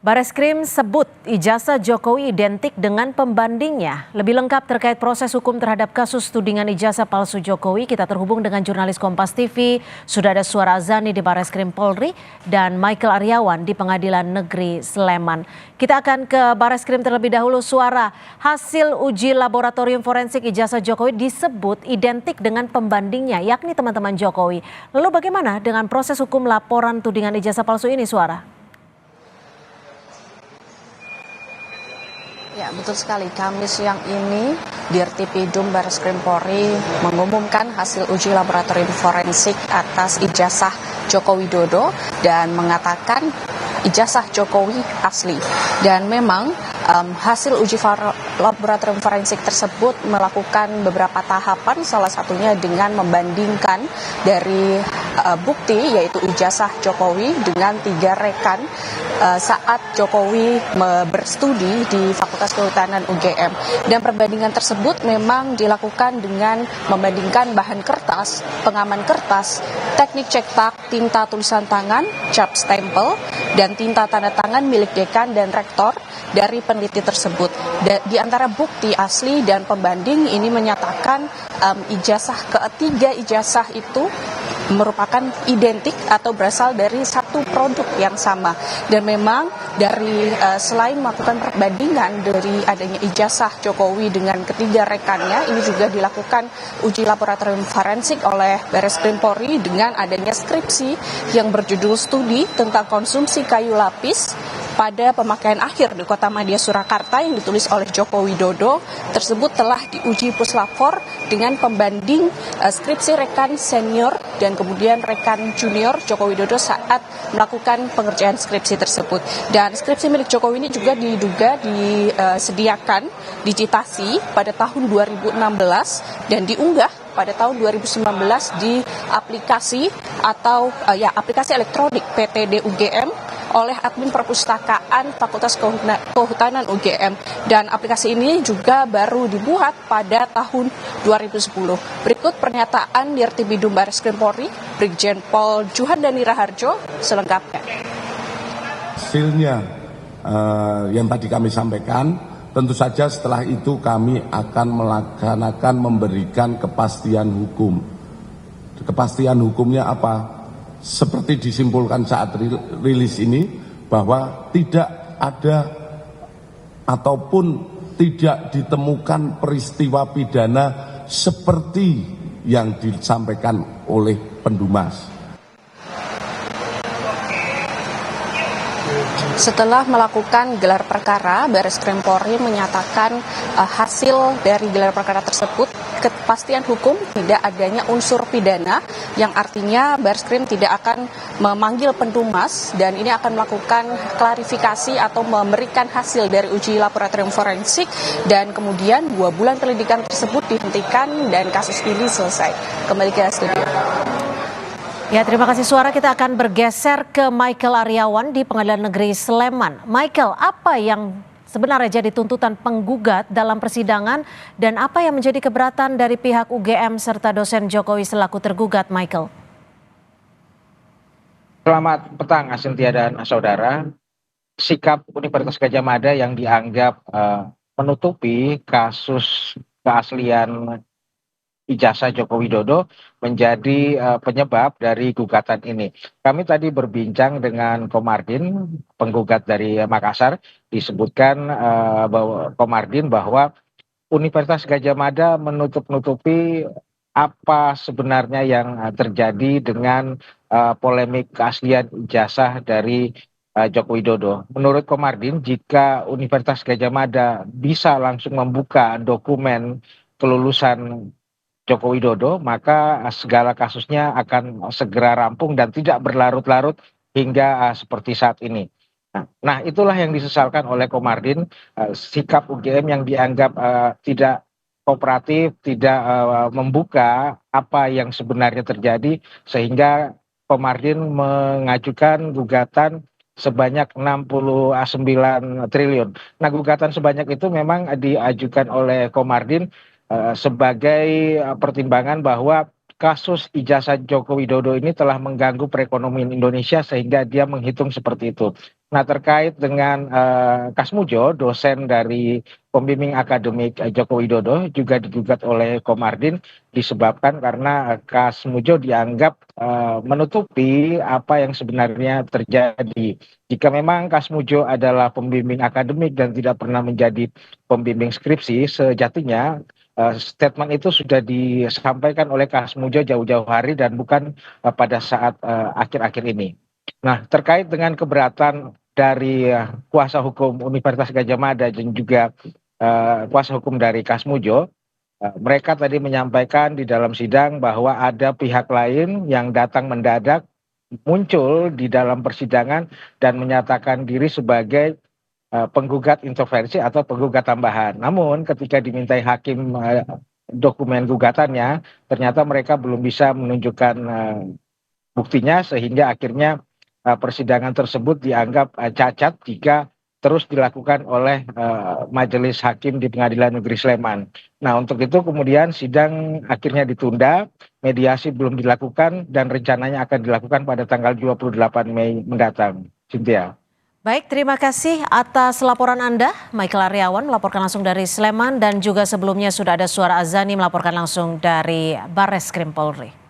Bareskrim sebut ijazah Jokowi identik dengan pembandingnya. Lebih lengkap terkait proses hukum terhadap kasus tudingan ijazah palsu Jokowi, kita terhubung dengan jurnalis Kompas TV. Sudah ada Suara Azani di Bareskrim Polri dan Michael Aryawan di Pengadilan Negeri Sleman. Kita akan ke Bareskrim terlebih dahulu. Suara, hasil uji laboratorium forensik ijazah Jokowi disebut identik dengan pembandingnya, yakni teman-teman Jokowi. Lalu bagaimana dengan proses hukum laporan tudingan ijazah palsu ini, Suara? Ya, betul sekali. Kamis siang ini, Dirtipidum Bareskrim Polri mengumumkan hasil uji laboratorium forensik atas ijazah Joko Widodo dan mengatakan ijazah Jokowi asli. Dan memang hasil uji laboratorium forensik tersebut melakukan beberapa tahapan, salah satunya dengan membandingkan dari bukti yaitu ijazah Jokowi dengan 3 rekan saat Jokowi berstudi di Fakultas Kehutanan UGM. Dan perbandingan tersebut memang dilakukan dengan membandingkan bahan kertas, pengaman kertas, teknik cetak, tinta tulisan tangan, cap stempel, dan tinta tanda tangan milik dekan dan rektor dari peneliti tersebut. Di antara bukti asli dan pembanding ini menyatakan ketiga ijazah itu merupakan identik atau berasal dari satu produk yang sama. Dan memang dari selain melakukan perbandingan dari adanya ijazah Jokowi dengan ketiga rekannya, ini juga dilakukan uji laboratorium forensik oleh Bareskrim Polri dengan adanya skripsi yang berjudul Studi tentang Konsumsi Kayu Lapis pada pemakaian akhir di Kota Madya Surakarta yang ditulis oleh Joko Widodo tersebut telah diuji puslapor dengan pembanding skripsi rekan senior dan kemudian rekan junior Joko Widodo saat melakukan pengerjaan skripsi tersebut. Dan skripsi milik Jokowi ini juga diduga disediakan digitasi pada tahun 2016 dan diunggah pada tahun 2019 di aplikasi atau aplikasi elektronik PTD UGM oleh admin perpustakaan Fakultas Kehutanan UGM, dan aplikasi ini juga baru dibuat pada tahun 2010. Berikut pernyataan Dirtipidum Bareskrim Polri Brigjen Pol Juhandani Raharjo selengkapnya. Hasilnya yang tadi kami sampaikan, tentu saja setelah itu kami akan memberikan kepastian hukum. Kepastian hukumnya apa? Seperti disimpulkan saat rilis ini, bahwa tidak ada ataupun tidak ditemukan peristiwa pidana seperti yang disampaikan oleh Pendumas. Setelah melakukan gelar perkara, Bareskrim Polri menyatakan hasil dari gelar perkara tersebut kepastian hukum tidak adanya unsur pidana, yang artinya Bareskrim tidak akan memanggil Pendumas dan ini akan melakukan klarifikasi atau memberikan hasil dari uji laboratorium forensik, dan kemudian 2 bulan penyelidikan tersebut dihentikan dan kasus ini selesai. Kembali ke studio. Ya, terima kasih Suara. Kita akan bergeser ke Michael Aryawan di Pengadilan Negeri Sleman. Michael, apa yang sebenarnya jadi tuntutan penggugat dalam persidangan dan apa yang menjadi keberatan dari pihak UGM serta dosen Jokowi selaku tergugat, Michael? Selamat petang, Asintia dan saudara. Sikap Universitas Gadjah Mada yang dianggap menutupi kasus keaslian ijazah Joko Widodo menjadi penyebab dari gugatan ini. Kami tadi berbincang dengan Komardin, penggugat dari Makassar, disebutkan Komardin bahwa Universitas Gadjah Mada menutup-nutupi apa sebenarnya yang terjadi dengan polemik keaslian ijazah dari Joko Widodo. Menurut Komardin, jika Universitas Gadjah Mada bisa langsung membuka dokumen kelulusan Joko Widodo, maka segala kasusnya akan segera rampung dan tidak berlarut-larut hingga seperti saat ini. Nah, itulah yang disesalkan oleh Komardin, sikap UGM yang dianggap tidak kooperatif, tidak membuka apa yang sebenarnya terjadi, sehingga Komardin mengajukan gugatan sebanyak 69 triliun. Nah, gugatan sebanyak itu memang diajukan oleh Komardin sebagai pertimbangan bahwa kasus ijazah Joko Widodo ini telah mengganggu perekonomian Indonesia sehingga dia menghitung seperti itu. Nah, terkait dengan Kas Mujo, dosen dari pembimbing akademik Joko Widodo juga digugat oleh Komardin disebabkan karena Kas Mujo dianggap menutupi apa yang sebenarnya terjadi. Jika memang Kas Mujo adalah pembimbing akademik dan tidak pernah menjadi pembimbing skripsi, sejatinya statement itu sudah disampaikan oleh Kas Mujo jauh-jauh hari dan bukan pada saat akhir-akhir ini. Nah, terkait dengan keberatan dari kuasa hukum Universitas Gadjah Mada dan juga kuasa hukum dari Kas Mujo, mereka tadi menyampaikan di dalam sidang bahwa ada pihak lain yang datang mendadak muncul di dalam persidangan dan menyatakan diri sebagai penggugat intervensi atau penggugat tambahan. Namun ketika dimintai hakim dokumen gugatannya, ternyata mereka belum bisa menunjukkan buktinya sehingga akhirnya persidangan tersebut dianggap cacat jika terus dilakukan oleh majelis hakim di Pengadilan Negeri Sleman. Nah, untuk itu kemudian sidang akhirnya ditunda, mediasi belum dilakukan dan rencananya akan dilakukan pada tanggal 28 Mei mendatang. Cynthia. Baik, terima kasih atas laporan Anda. Michael Aryawan melaporkan langsung dari Sleman dan juga sebelumnya sudah ada Suara Azani melaporkan langsung dari Barreskrim Polri.